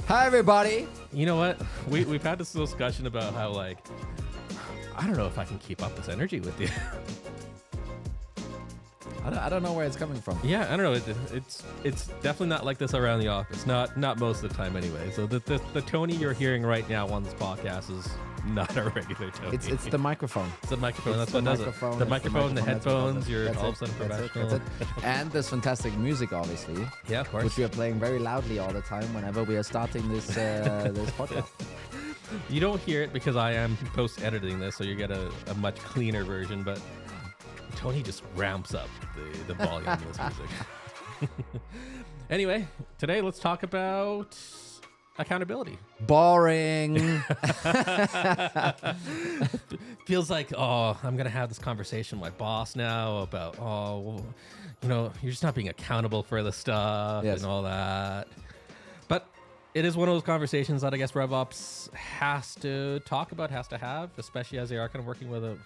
Hi, everybody. You know what? We've had this discussion about how, like, I don't know if I can keep up this energy with you. I don't know where it's coming from. Yeah, I don't know. It's definitely not like this around the office. Not most of the time, anyway. So the Tony you're hearing right now on this podcast is not a regular Tony. It's the microphone. It's the microphone. It's that's the what does microphone, it. The it's microphone, the headphones. You're That's all it, of a sudden that's it, professional. that's it. And there's fantastic music, obviously, Yeah, of course. which we are playing very loudly all the time whenever we are starting this this podcast. You don't hear it because I am post-editing this, so you get a much cleaner version, but Tony just ramps up the volume of this music. Anyway, today let's talk about accountability. Boring. Feels like, oh, I'm going to have this conversation with my boss now about, oh, well, you know, you're just not being accountable for the stuff Yes. and all that. But it is one of those conversations that I guess RevOps has to talk about, has to have, especially as they are kind of working with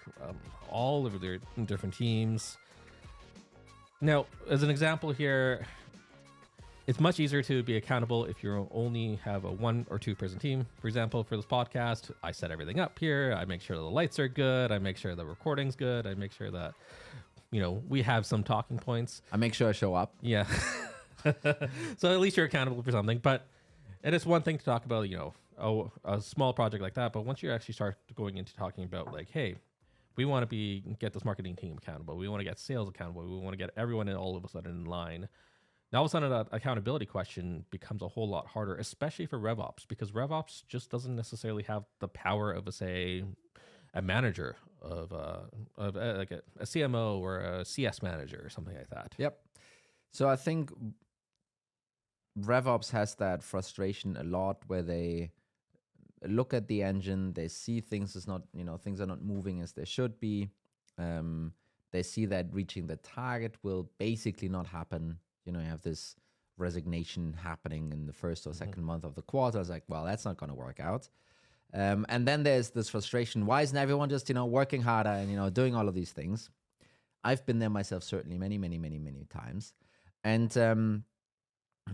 all of their different teams. Now, as an example here, it's much easier to be accountable if you only have a 1 or 2 person team. For example, for this podcast, I set everything up here. I make sure the lights are good. I make sure the recording's good. I make sure that, you know, we have some talking points. I make sure I show up. Yeah. So at least you're accountable for something. But it is one thing to talk about, you know, a small project like that. But once you actually start going into talking about, like, hey, we want to get this marketing team accountable. We want to get sales accountable. We want to get everyone all of a sudden in line. Now, all of a sudden, that accountability question becomes a whole lot harder, especially for RevOps, because RevOps just doesn't necessarily have the power of, say, a manager of like a CMO or a CS manager or something like that. Yep. So I think RevOps has that frustration a lot where they look at the engine, they see things is not, you know, things are not moving as they should be. They see that reaching the target will basically not happen. You know, you have this resignation happening in the first or second month of the quarter. It's like, well, that's not going to work out. And then there's this frustration. Why isn't everyone just, you know, working harder and, you know, doing all of these things? I've been there myself, certainly many times. And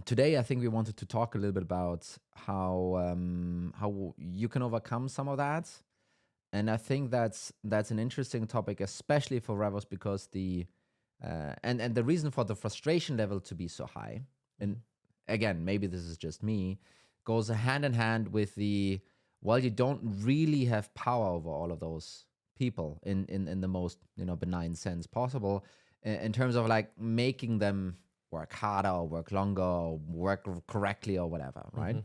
today, I think we wanted to talk a little bit about how you can overcome some of that. And I think that's an interesting topic, especially for RevOps, because and the reason for the frustration level to be so high, and again, maybe this is just me, goes hand in hand with you don't really have power over all of those people in the most, you know, benign sense possible, in terms of like making them work harder or work longer or work correctly or whatever, right?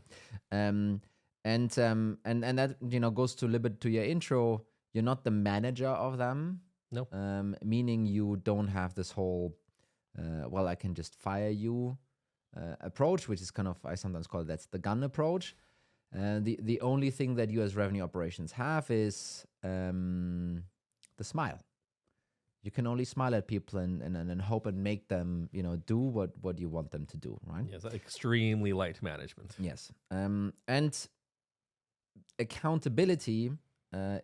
And that, you know, goes to a little bit to your intro. You're not the manager of them. No. Meaning you don't have this whole, well, I can just fire you approach, which is kind of, I sometimes call it, that's the gun approach. The only thing that you as revenue operations have is the smile. You can only smile at people and hope and make them, you know, do what you want them to do, right? Yes, extremely light management. Yes. And accountability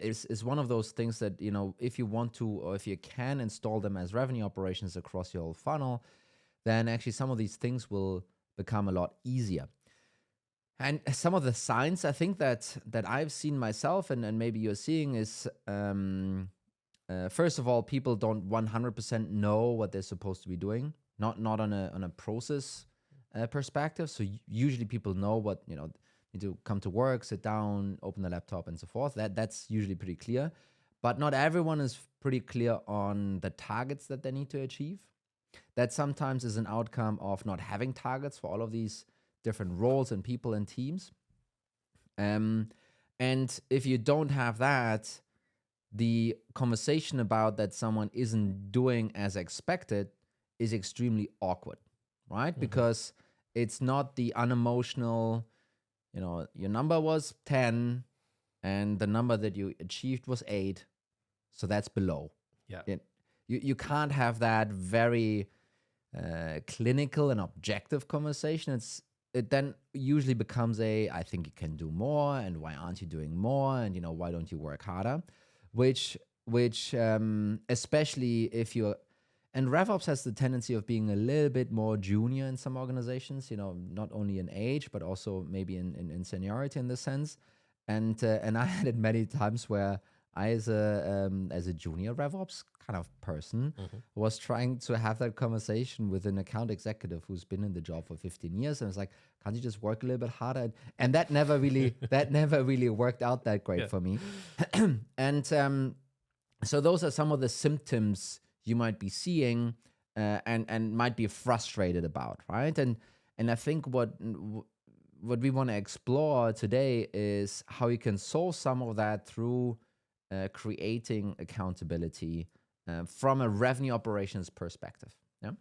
is one of those things that, you know, if you want to, or if you can install them as revenue operations across your whole funnel, then actually some of these things will become a lot easier. And some of the signs I think that I've seen myself and maybe you're seeing is, first of all, people don't 100% know what they're supposed to be doing, not on a process perspective. So usually people know what, you know, need to come to work, sit down, open the laptop, and so forth. That's usually pretty clear. But not everyone is pretty clear on the targets that they need to achieve. That sometimes is an outcome of not having targets for all of these different roles and people and teams. And if you don't have that, the conversation about that someone isn't doing as expected is extremely awkward, right? Because it's not the unemotional, you know, your number was 10 and the number that you achieved was 8. So that's below. Yeah. You can't have that very clinical and objective conversation. It then usually becomes I think you can do more, and why aren't you doing more? And, you know, why don't you work harder? Which especially if you're, And RevOps has the tendency of being a little bit more junior in some organizations, not only in age, but also maybe in seniority in this sense. And I had it many times where I, as a junior RevOps kind of person, was trying to have that conversation with an account executive who's been in the job for 15 years, and I was like, "Can't you just work a little bit harder?" And that never really worked out that great for me. And so those are some of the symptoms you might be seeing and might be frustrated about, right? And I think what we want to explore today is how you can solve some of that through creating accountability from a revenue operations perspective. Yeah.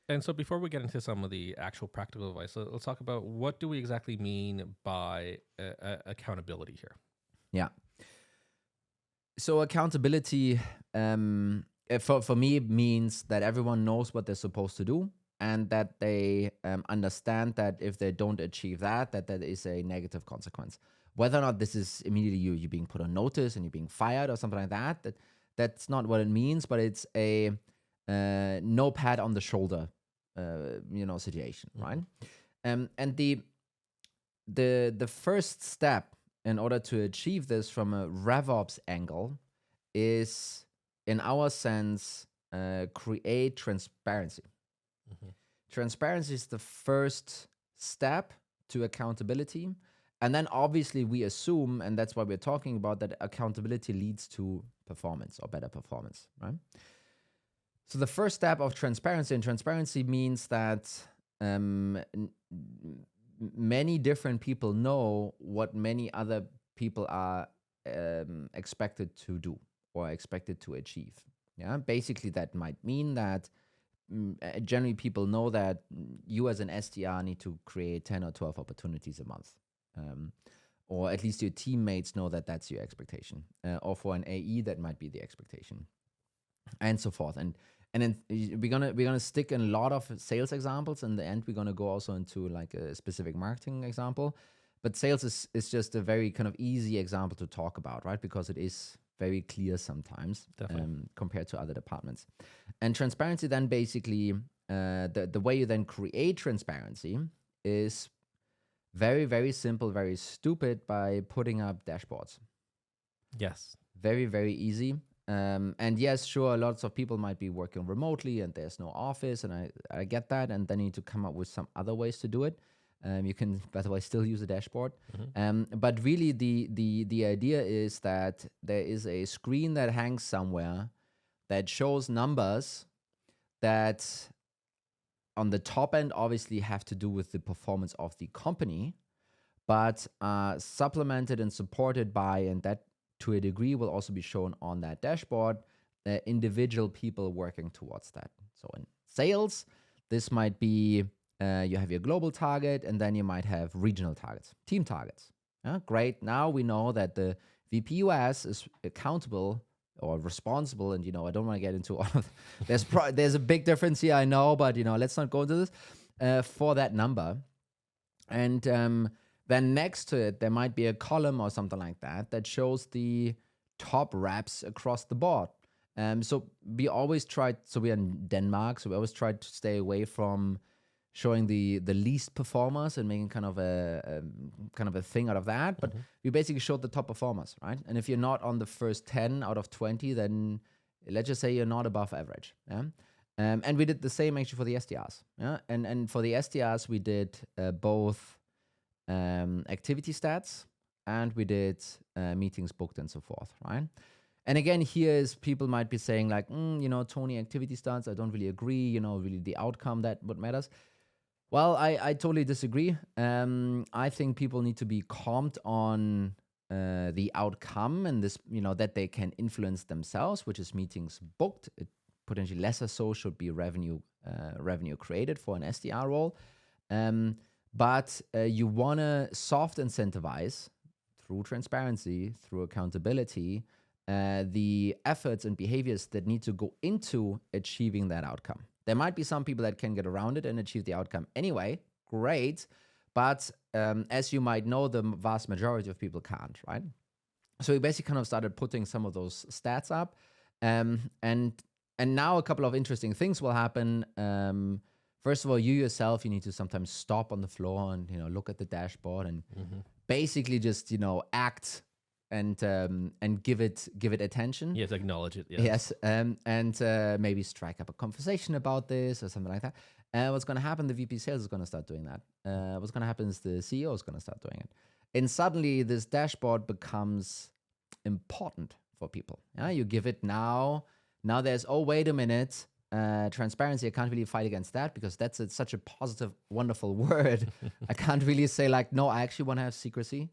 And so before we get into some of the actual practical advice, let's talk about what do we exactly mean by accountability here? Yeah. So accountability for me means that everyone knows what they're supposed to do, and that they understand that if they don't achieve that is a negative consequence. Whether or not this is immediately you being put on notice and you're being fired or something like that's not what it means, but it's a no pat on the shoulder, situation, right? And the first step in order to achieve this from a RevOps angle is, in our sense, create transparency. Transparency is the first step to accountability. And then obviously we assume, and that's why we're talking about, that accountability leads to performance or better performance, right? So the first step of transparency, and transparency means that many different people know what many other people are expected to do or expected to achieve. Yeah, basically that might mean that generally people know that you as an SDR need to create 10 or 12 opportunities a month. Or at least your teammates know that that's your expectation. Or for an AE, that might be the expectation, and so forth. And then we're gonna stick in a lot of sales examples. In the end, we're gonna go also into like a specific marketing example. But sales is just a very kind of easy example to talk about, right? Because it is very clear sometimes compared to other departments. And transparency then basically, the way you then create transparency is very, very simple, very stupid, by putting up dashboards. Yes. Very, very easy. And yes, sure, lots of people might be working remotely and there's no office, and I get that. And then you need to come up with some other ways to do it. You can, by the way, still use a dashboard. But really the idea is that there is a screen that hangs somewhere that shows numbers that on the top end obviously have to do with the performance of the company, but supplemented and supported by, and that to a degree will also be shown on that dashboard, individual people working towards that. So in sales, this might be you have your global target, and then you might have regional targets, team targets. Great. Now we know that the VP US is accountable or responsible, and I don't want to get into all of there's a big difference here, I know, but let's not go into this for that number. And then next to it there might be a column or something like that shows the top reps across the board. So we always tried, so we're in Denmark, so we always tried to stay away from showing the least performers and making kind of a thing out of that. But we basically showed the top performers, right? And if you're not on the first 10 out of 20, then let's just say you're not above average. Yeah. And we did the same actually for the SDRs. Yeah. And for the SDRs, we did both activity stats, and we did meetings booked and so forth, right? And again, here is people might be saying like, Tony, activity stats, I don't really agree, really the outcome, that what matters. Well, I totally disagree. I think people need to be calmed on the outcome and this, that they can influence themselves, which is meetings booked. It potentially lesser so should be revenue created for an SDR role. But you want to soft incentivize through transparency, through accountability, the efforts and behaviors that need to go into achieving that outcome. There might be some people that can get around it and achieve the outcome anyway. Great. But as you might know, the vast majority of people can't, right? So we basically kind of started putting some of those stats up. And and now a couple of interesting things will happen. First of all, you yourself, you need to sometimes stop on the floor and look at the dashboard and basically just act and give it attention. Yes, acknowledge it. Yes, and maybe strike up a conversation about this or something like that. What's going to happen? The VP sales is going to start doing that. What's going to happen is the CEO is going to start doing it, and suddenly this dashboard becomes important for people. Yeah, you give it now. Now there's wait a minute. Transparency, I can't really fight against that because that's such a positive, wonderful word. I can't really say like, no, I actually want to have secrecy.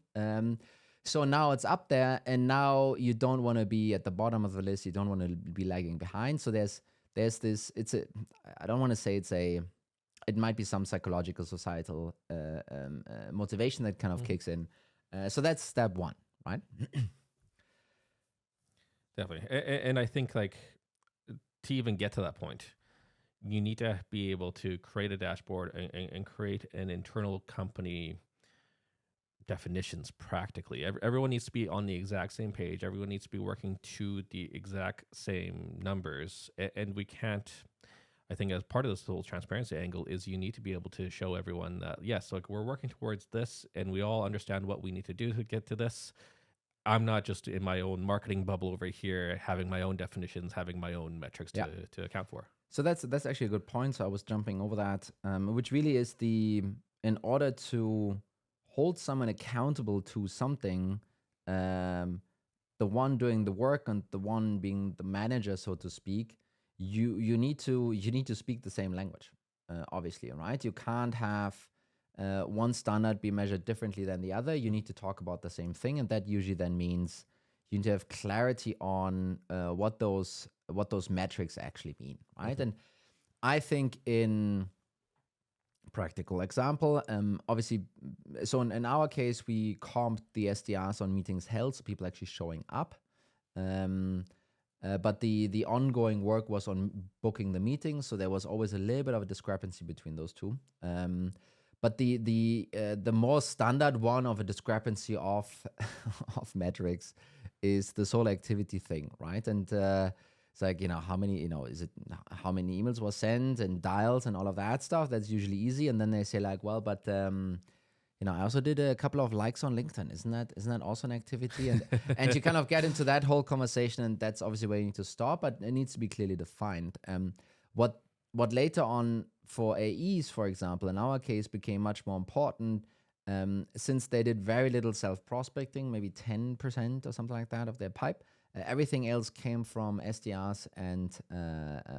So now it's up there, and now you don't want to be at the bottom of the list. You don't want to be lagging behind. So there's this. I don't want to say it might be some psychological, societal motivation that kind of kicks in. So that's step one, right? Definitely. And I think like to even get to that point, you need to be able to create a dashboard and create an internal company definitions practically. Everyone needs to be on the exact same page. Everyone needs to be working to the exact same numbers. And we can't, I think as part of this whole transparency angle is you need to be able to show everyone that, yes, like we're working towards this and we all understand what we need to do to get to this. I'm not just in my own marketing bubble over here, having my own definitions, having my own metrics to account for. So that's actually a good point. So I was jumping over that, which really is in order to hold someone accountable to something, the one doing the work and the one being the manager, so to speak, you need to speak the same language, obviously, right? You can't have one standard be measured differently than the other. You need to talk about the same thing, and that usually then means you need to have clarity on what those metrics actually mean, right? And I think in practical example, obviously, so in our case, we comped the SDRs on meetings held, so people actually showing up. But the ongoing work was on booking the meetings, so there was always a little bit of a discrepancy between those two. But the more standard one of a discrepancy of metrics is the solo activity thing, right? And it's like, how many, how many emails were sent and dials and all of that stuff. That's usually easy. And then they say like, well, but I also did a couple of likes on LinkedIn. Isn't that also an activity? And and you kind of get into that whole conversation, and that's obviously where you need to stop, but it needs to be clearly defined. What later on for AEs, for example, in our case, became much more important, since they did very little self-prospecting, maybe 10% or something like that of their pipe. Everything else came from SDRs and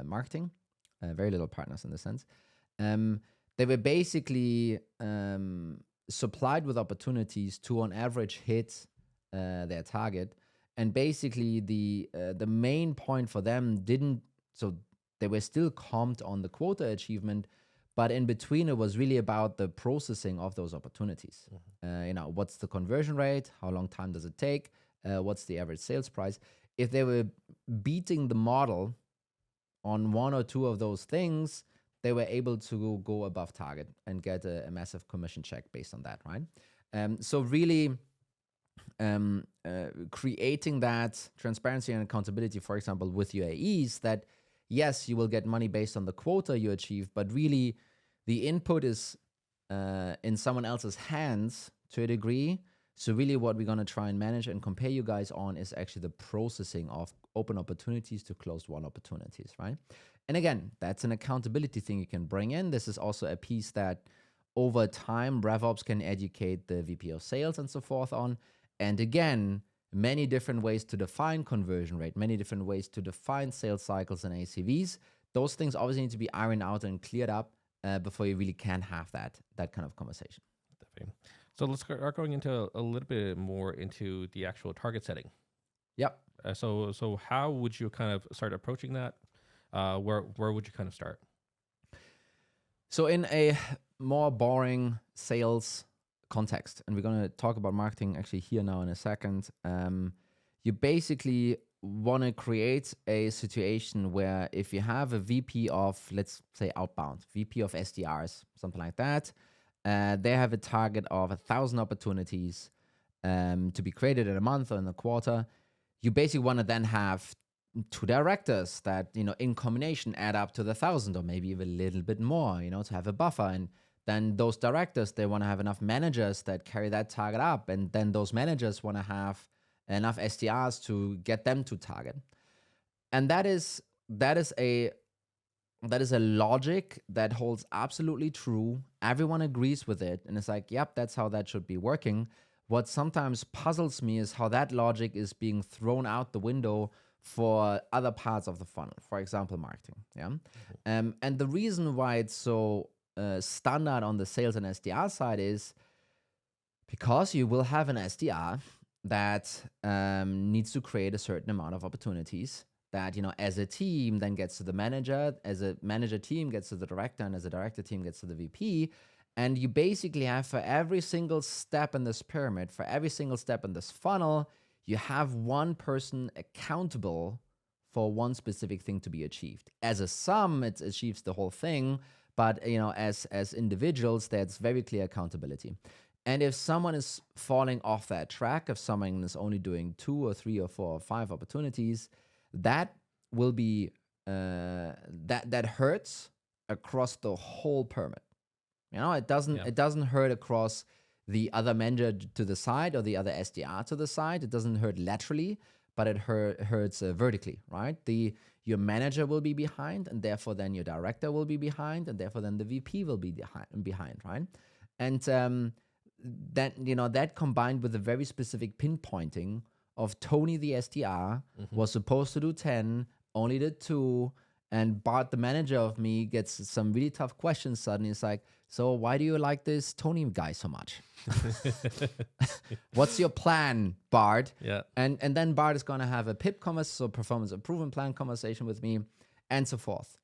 marketing, very little partners in the sense. They were basically supplied with opportunities to, on average, hit their target. And basically, the main point for them they were still comped on the quota achievement, but in between, it was really about the processing of those opportunities. What's the conversion rate? How long time does it take? What's the average sales price? If they were beating the model on one or two of those things, they were able to go above target and get a massive commission check based on that, right? So really creating that transparency and accountability, for example, with UAEs, that yes, you will get money based on the quota you achieve, but really the input is in someone else's hands to a degree. So really what we're going to try and manage and compare you guys on is actually the processing of open opportunities to closed won opportunities, right? And again, that's an accountability thing you can bring in. This is also a piece that over time, RevOps can educate the VP of sales and so forth on. And again, many different ways to define conversion rate, many different ways to define sales cycles and ACVs. Those things obviously need to be ironed out and cleared up before you really can have that kind of conversation. Definitely. So let's start going into a little bit more into the actual target setting. Yep. So how would you kind of start approaching that? Where would you kind of start? So in a more boring sales context, and we're going to talk about marketing actually here now in a second, you basically want to create a situation where if you have a VP of, let's say outbound, VP of SDRs, something like that, they have a target of 1,000 opportunities to be created in a month or in a quarter. You basically want to then have two directors that, in combination add up to the 1,000 or maybe even a little bit more, to have a buffer. And then those directors, they want to have enough managers that carry that target up. And then those managers want to have enough SDRs to get them to target. And that is a logic that holds absolutely true. Everyone agrees with it. And it's like, yep, that's how that should be working. What sometimes puzzles me is how that logic is being thrown out the window for other parts of the funnel, for example, marketing. Yeah. And the reason why it's so standard on the sales and SDR side is because you will have an SDR that needs to create a certain amount of opportunities that, as a team then gets to the manager, as a manager team gets to the director, and as a director team gets to the VP. And you basically have, for every single step in this pyramid, for every single step in this funnel, you have one person accountable for one specific thing to be achieved. As a sum, it achieves the whole thing, but as individuals, that's very clear accountability. And if someone is falling off that track, if someone is only doing 2 or 3 or 4 or 5 opportunities, that will be that hurts across the whole pyramid. It doesn't hurt across the other manager to the side or the other SDR to the side. It doesn't hurt laterally, but it hurts vertically, right? Your manager will be behind, and therefore then your director will be behind, and therefore then the VP will be behind, right? And that combined with a very specific pinpointing of Tony the SDR was supposed to do 10, only did 2, and Bart, the manager of me, gets some really tough questions suddenly. It's like, so why do you like this Tony guy so much? What's your plan, Bart? Yeah. And then Bart is going to have a PIP so performance improvement plan conversation with me, and so forth.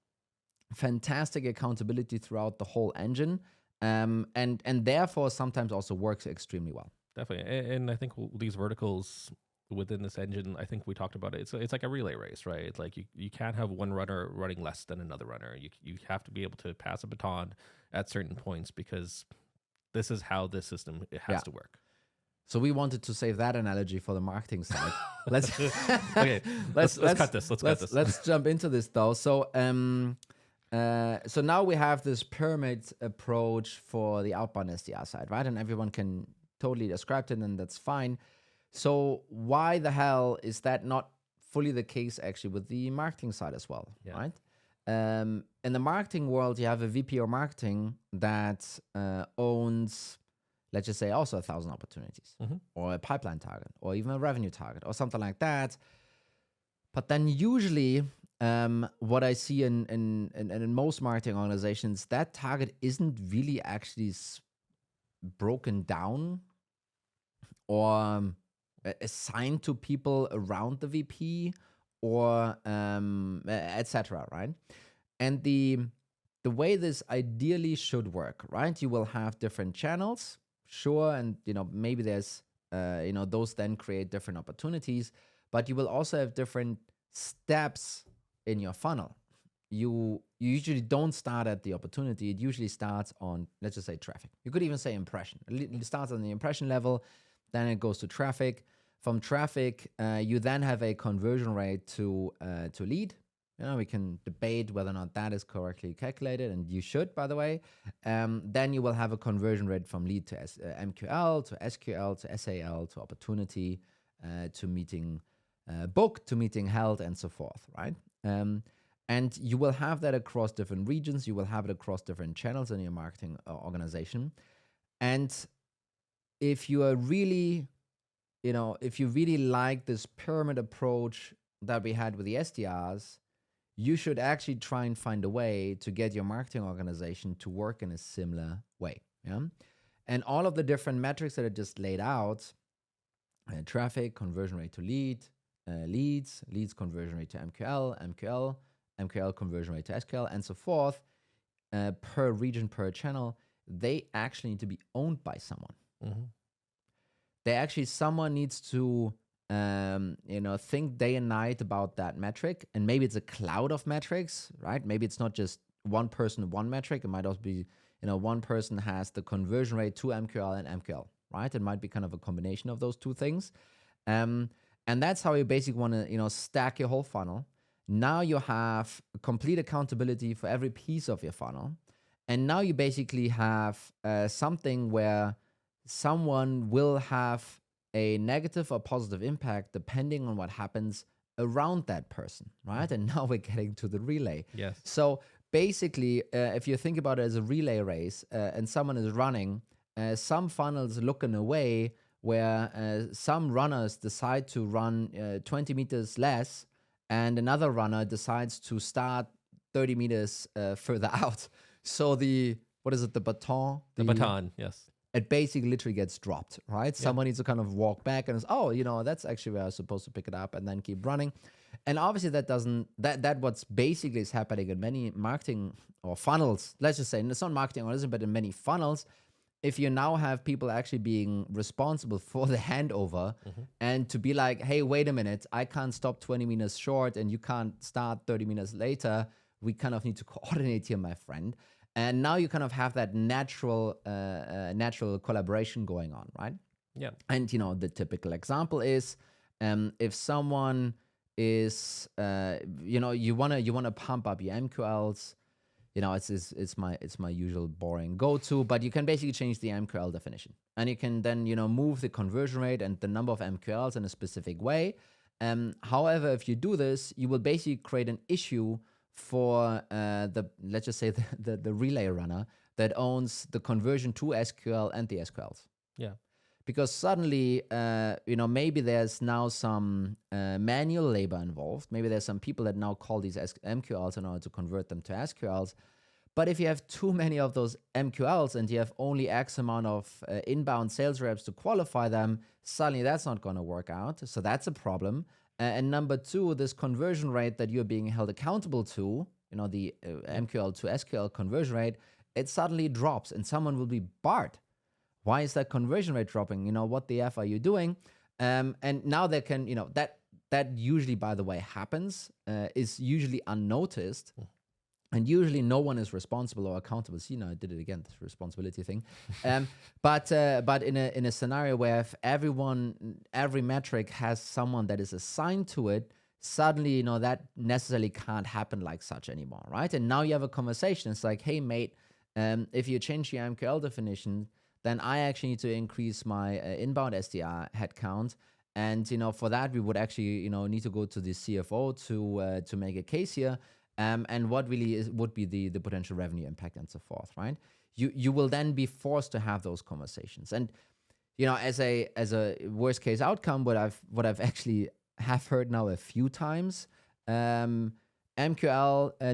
Fantastic accountability throughout the whole engine, and therefore sometimes also works extremely well. Definitely. And I think these verticals within this engine, I think we talked about it. It's like a relay race, right? It's like you can't have one runner running less than another runner. You have to be able to pass a baton at certain points, because this is how this system has to work. So we wanted to save that analogy for the marketing side. Let's cut this. Let's jump into this though. So so now we have this pyramid approach for the outbound SDR side, right? And everyone can totally describe it, and that's fine. So why the hell is that not fully the case actually with the marketing side as well, right? In the marketing world, you have a VP of marketing that owns, let's just say, also 1,000 opportunities, or a pipeline target, or even a revenue target, or something like that. But then usually, what I see in most marketing organizations, that target isn't really actually broken down or assigned to people around the VP, or etc., right? And the way this ideally should work, right? You will have different channels, sure, and maybe there's those then create different opportunities, but you will also have different steps in your funnel. You usually don't start at the opportunity. It usually starts on, let's just say, traffic. You could even say impression. It starts on the impression level, then it goes to traffic. From traffic, you then have a conversion rate to lead. We can debate whether or not that is correctly calculated, and you should, by the way. Then you will have a conversion rate from lead to MQL, to SQL, to SAL, to opportunity, to meeting booked, to meeting held, and so forth, right? And you will have that across different regions. You will have it across different channels in your marketing organization. And if you are really, if you really like this pyramid approach that we had with the SDRs, you should actually try and find a way to get your marketing organization to work in a similar way. Yeah. And all of the different metrics that I just laid out, traffic, conversion rate to leads, conversion rate to MQL, conversion rate to SQL, and so forth, per region, per channel, they actually need to be owned by someone. Someone needs to think day and night about that metric. And maybe it's a cloud of metrics, right? Maybe it's not just one person, one metric. It might also be, one person has the conversion rate to MQL and MQL, right? It might be kind of a combination of those two things. And And that's how you basically want to, stack your whole funnel. Now you have complete accountability for every piece of your funnel. And now you basically have something where someone will have a negative or positive impact depending on what happens around that person, right? And now we're getting to the relay. Yes. So basically, if you think about it as a relay race and someone is running, some funnels look in a way where some runners decide to run 20 meters less, and another runner decides to start 30 meters further out. So the baton? The baton, yes. It basically literally gets dropped, right? Yeah. Someone needs to kind of walk back and it's, that's actually where I was supposed to pick it up, and then keep running. And obviously that what's basically is happening in many marketing or funnels. Let's just say, and it's not marketing or but in many funnels, if you now have people actually being responsible for the handover and to be like, hey, wait a minute, I can't stop 20 minutes short and you can't start 30 minutes later. We kind of need to coordinate here, my friend. And now you kind of have that natural collaboration going on, right? Yeah. And the typical example is if someone is you wanna pump up your MQLs. It's my usual boring go-to, but you can basically change the MQL definition, and you can then move the conversion rate and the number of MQLs in a specific way. However, if you do this, you will basically create an issue for let's just say the relay runner that owns the conversion to SQL and the SQLs. Yeah. Because suddenly, maybe there's now some manual labor involved. Maybe there's some people that now call these MQLs in order to convert them to SQLs. But if you have too many of those MQLs and you have only X amount of inbound sales reps to qualify them, suddenly that's not going to work out. So that's a problem. And number two, this conversion rate that you're being held accountable to, the MQL to SQL conversion rate, it suddenly drops and someone will be barred. Why is that conversion rate dropping? What the F are you doing? And now they can, that usually, by the way, happens, is usually unnoticed. And usually no one is responsible or accountable. See, now I did it again, this responsibility thing. But in a scenario where if every metric has someone that is assigned to it, suddenly, that necessarily can't happen like such anymore, right? And now you have a conversation. It's like, hey, mate, if you change your MQL definition, then I actually need to increase my inbound SDR headcount. And, for that, we would actually, need to go to the CFO to make a case here. And what really would be the potential revenue impact and so forth, right? You will then be forced to have those conversations. And, as a worst case outcome, what I've actually have heard now a few times, MQL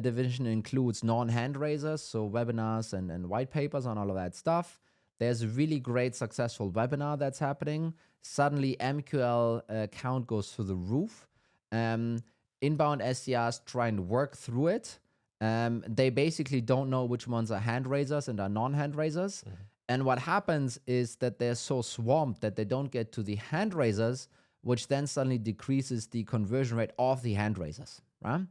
division includes non-hand raisers, so webinars and white papers on all of that stuff. There's a really great successful webinar that's happening. Suddenly MQL count goes through the roof. Inbound SDRs try and work through it. They basically don't know which ones are hand raisers and are non-hand raisers. And what happens is that they're so swamped that they don't get to the hand raisers, which then suddenly decreases the conversion rate of the hand raisers, right?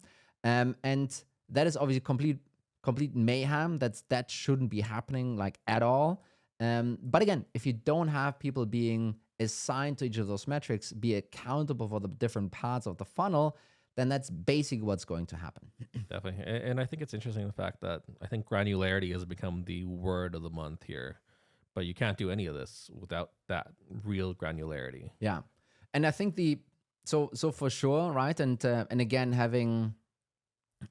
And that is obviously complete mayhem. That shouldn't be happening like at all. But again, if you don't have people being assigned to each of those metrics, be accountable for the different parts of the funnel, then that's basically what's going to happen. Definitely. And I think it's interesting the fact that I think granularity has become the word of the month here, but you can't do any of this without that real granularity. Yeah. And I think so for sure, right? And again,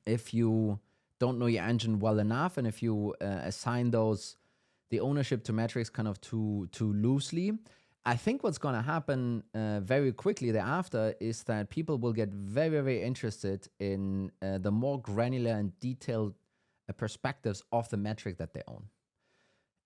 if you don't know your engine well enough, and if you assign the ownership to metrics kind of too loosely, I think what's going to happen very quickly thereafter is that people will get very, very interested in the more granular and detailed perspectives of the metric that they own.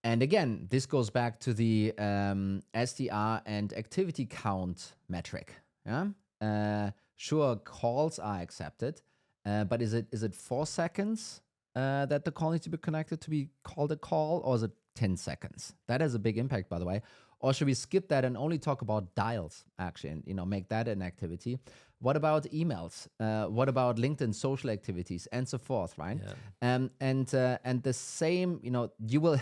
And again, this goes back to the SDR and activity count metric. Yeah, sure, calls are accepted, but is it 4 seconds that the call needs to be connected to be called a call, or is it 10 seconds? That has a big impact, by the way. Or should we skip that and only talk about dials, actually, and make that an activity? What about emails? What about LinkedIn social activities and so forth, right? Yeah. And the same, you will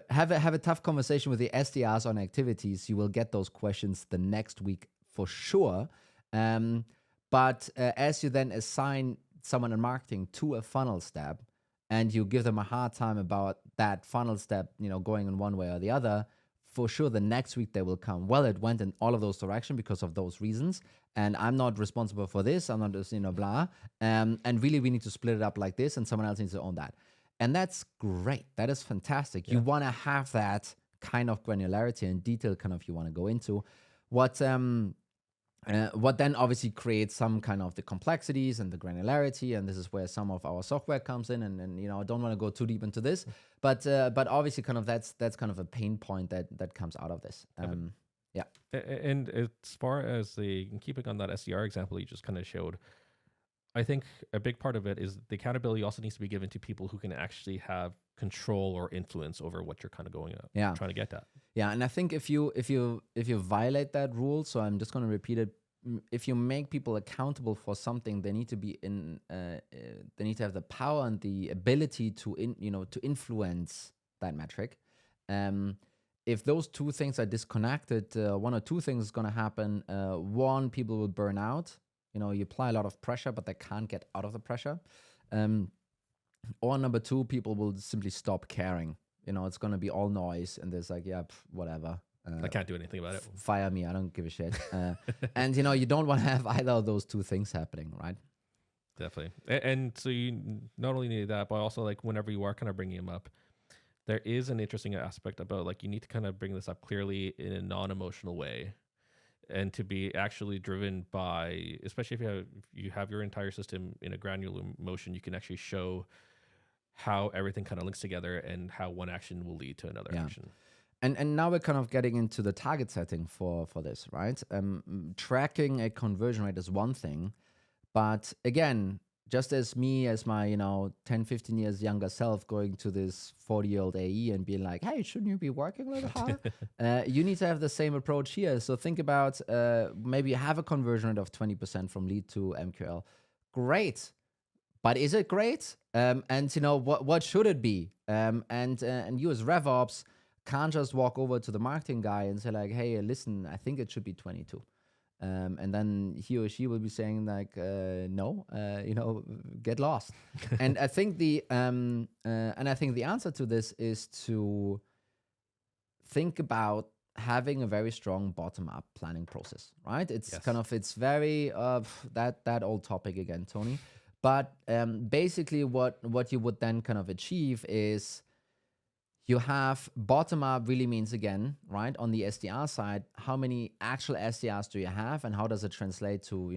have a tough conversation with the SDRs on activities. You will get those questions the next week for sure. But as you then assign someone in marketing to a funnel step, and you give them a hard time about that funnel step, going in one way or the other, for sure the next week they will come, well, it went in all of those directions because of those reasons, and I'm not responsible for this, I'm not just, blah. And really we need to split it up like this, and someone else needs to own that. And that's great. That is fantastic. You want to have that kind of granularity and detail kind of you want to go into. What then obviously creates some kind of the complexities and the granularity, and this is where some of our software comes in. And I don't want to go too deep into this, but obviously kind of that's kind of a pain point that comes out of this. Yeah. And as far as keeping on that SDR example you just kind of showed, I think a big part of it is the accountability also needs to be given to people who can actually have control or influence over what you're kind of trying to get at. Yeah, and I think if you violate that rule, so I'm just going to repeat it. If you make people accountable for something, they need to be they need to have the power and the ability to influence that metric. If those two things are disconnected, one or two things is going to happen. One, people will burn out. You apply a lot of pressure, but they can't get out of the pressure. Or number two, people will simply stop caring. It's going to be all noise, and there's like, whatever. I can't do anything about it. Fire me, I don't give a shit. And you don't want to have either of those two things happening, right? Definitely. And so you not only need that, but also like whenever you are kind of bringing them up, there is an interesting aspect about like you need to kind of bring this up clearly in a non-emotional way, and to be actually driven by, especially if you have your entire system in a granular motion, you can actually show how everything kind of links together and how one action will lead to another action. And now we're kind of getting into the target setting for this, right? Tracking a conversion rate is one thing, but again, just as me, as my 10, 15 years younger self going to this 40-year-old AE and being like, hey, shouldn't you be working a little harder? You need to have the same approach here. So think about maybe you have a conversion rate of 20% from lead to MQL. Great. But is it great? And what should it be? And you as RevOps can't just walk over to the marketing guy and say like, hey, listen, I think it should be 22. And then he or she will be saying like, no, get lost. And I think the answer to this is to think about having a very strong bottom-up planning process, right? It's it's very that old topic again, Tony. But basically what you would then kind of achieve is you have bottom-up really means, again, right, on the SDR side, how many actual SDRs do you have and how does it translate to,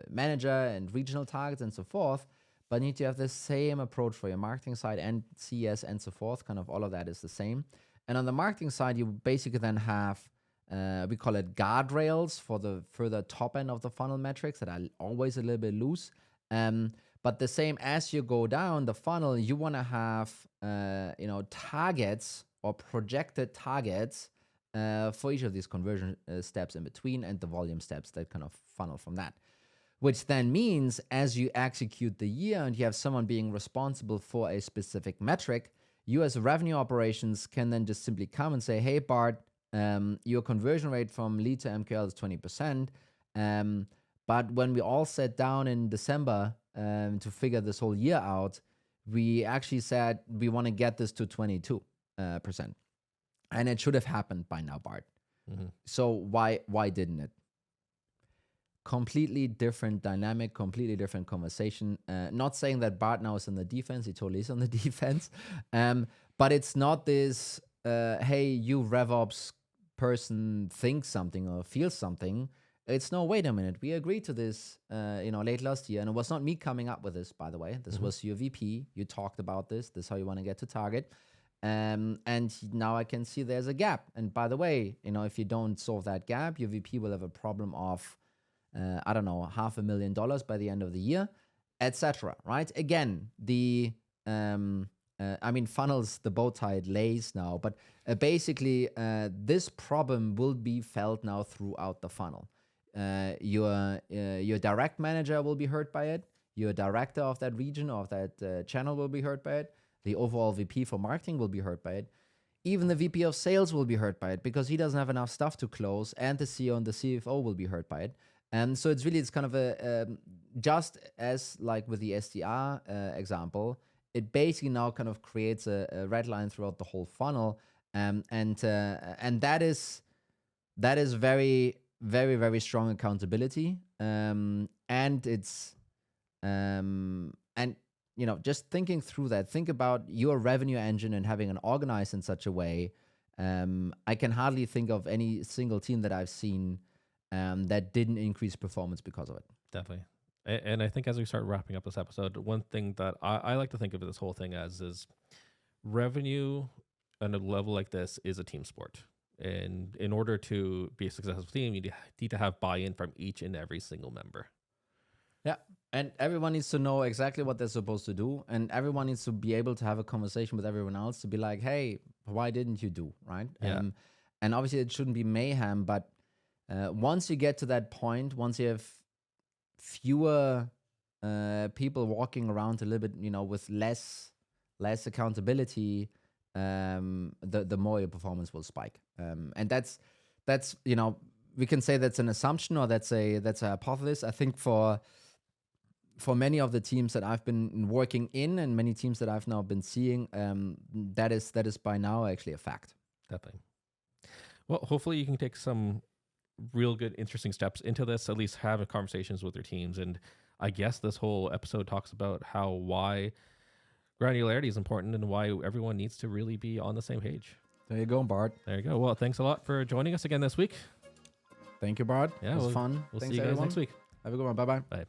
manager and regional targets and so forth. But you need to have the same approach for your marketing side and CS and so forth. Kind of all of that is the same. And on the marketing side, you basically then have, we call it guardrails for the further top end of the funnel metrics that are always a little bit loose. But the same as you go down the funnel, you want to have, targets or projected targets for each of these conversion steps in between and the volume steps that kind of funnel from that. Which then means as you execute the year and you have someone being responsible for a specific metric, you as revenue operations can then just simply come and say, hey, Bart, your conversion rate from lead to MQL is 20%. But when we all sat down in December to figure this whole year out, we actually said we want to get this to 22%. And it should have happened by now, Bart. Mm-hmm. So why didn't it? Completely different dynamic, completely different conversation. Not saying that Bart now is on the defense. He totally is on the defense. But it's not this, hey, you RevOps person thinks something or feels something. It's no, wait a minute. We agreed to this, late last year. And it was not me coming up with this, by the way. This was your VP. You talked about this. This is how you want to get to target. And now I can see there's a gap. And by the way, if you don't solve that gap, your VP will have a problem of, $500,000 by the end of the year, etc. Right? Again, funnels, the bow tie lays now, but basically this problem will be felt now throughout the funnel. Your direct manager will be hurt by it. Your director of that region or of that channel will be hurt by it. The overall VP for marketing will be hurt by it. even the VP of sales will be hurt by it because he doesn't have enough stuff to close, and the CEO and the CFO will be hurt by it. And so it's kind of a just as like with the SDR example, it basically now kind of creates a red line throughout the whole funnel, and that is very, very, very strong accountability, and it's and just thinking through that, think about your revenue engine and having it organized in such a way. I can hardly think of any single team that I've seen that didn't increase performance because of it. Definitely. And I think as we start wrapping up this episode, one thing that I like to think of this whole thing as is revenue on a level like this is a team sport. And in order to be a successful team, you need to have buy-in from each and every single member. Yeah. And everyone needs to know exactly what they're supposed to do. And everyone needs to be able to have a conversation with everyone else to be like, hey, why didn't you do? Right. Yeah. And obviously it shouldn't be mayhem. But once you get to that point, once you have fewer people walking around a little bit, with less accountability, the more your performance will spike. And that's we can say that's an assumption or that's a hypothesis. I think for many of the teams that I've been working in and many teams that I've now been seeing, that is by now actually a fact. Definitely. Well, hopefully you can take some real good, interesting steps into this, at least have conversations with your teams. And I guess this whole episode talks about why granularity is important and why everyone needs to really be on the same page. There you go, Bart. There you go. Well, thanks a lot for joining us again this week. Thank you, Bart. Yeah, it was fun. We'll Thanks, see you guys everyone. next week. Have a good one. Bye-bye. Bye.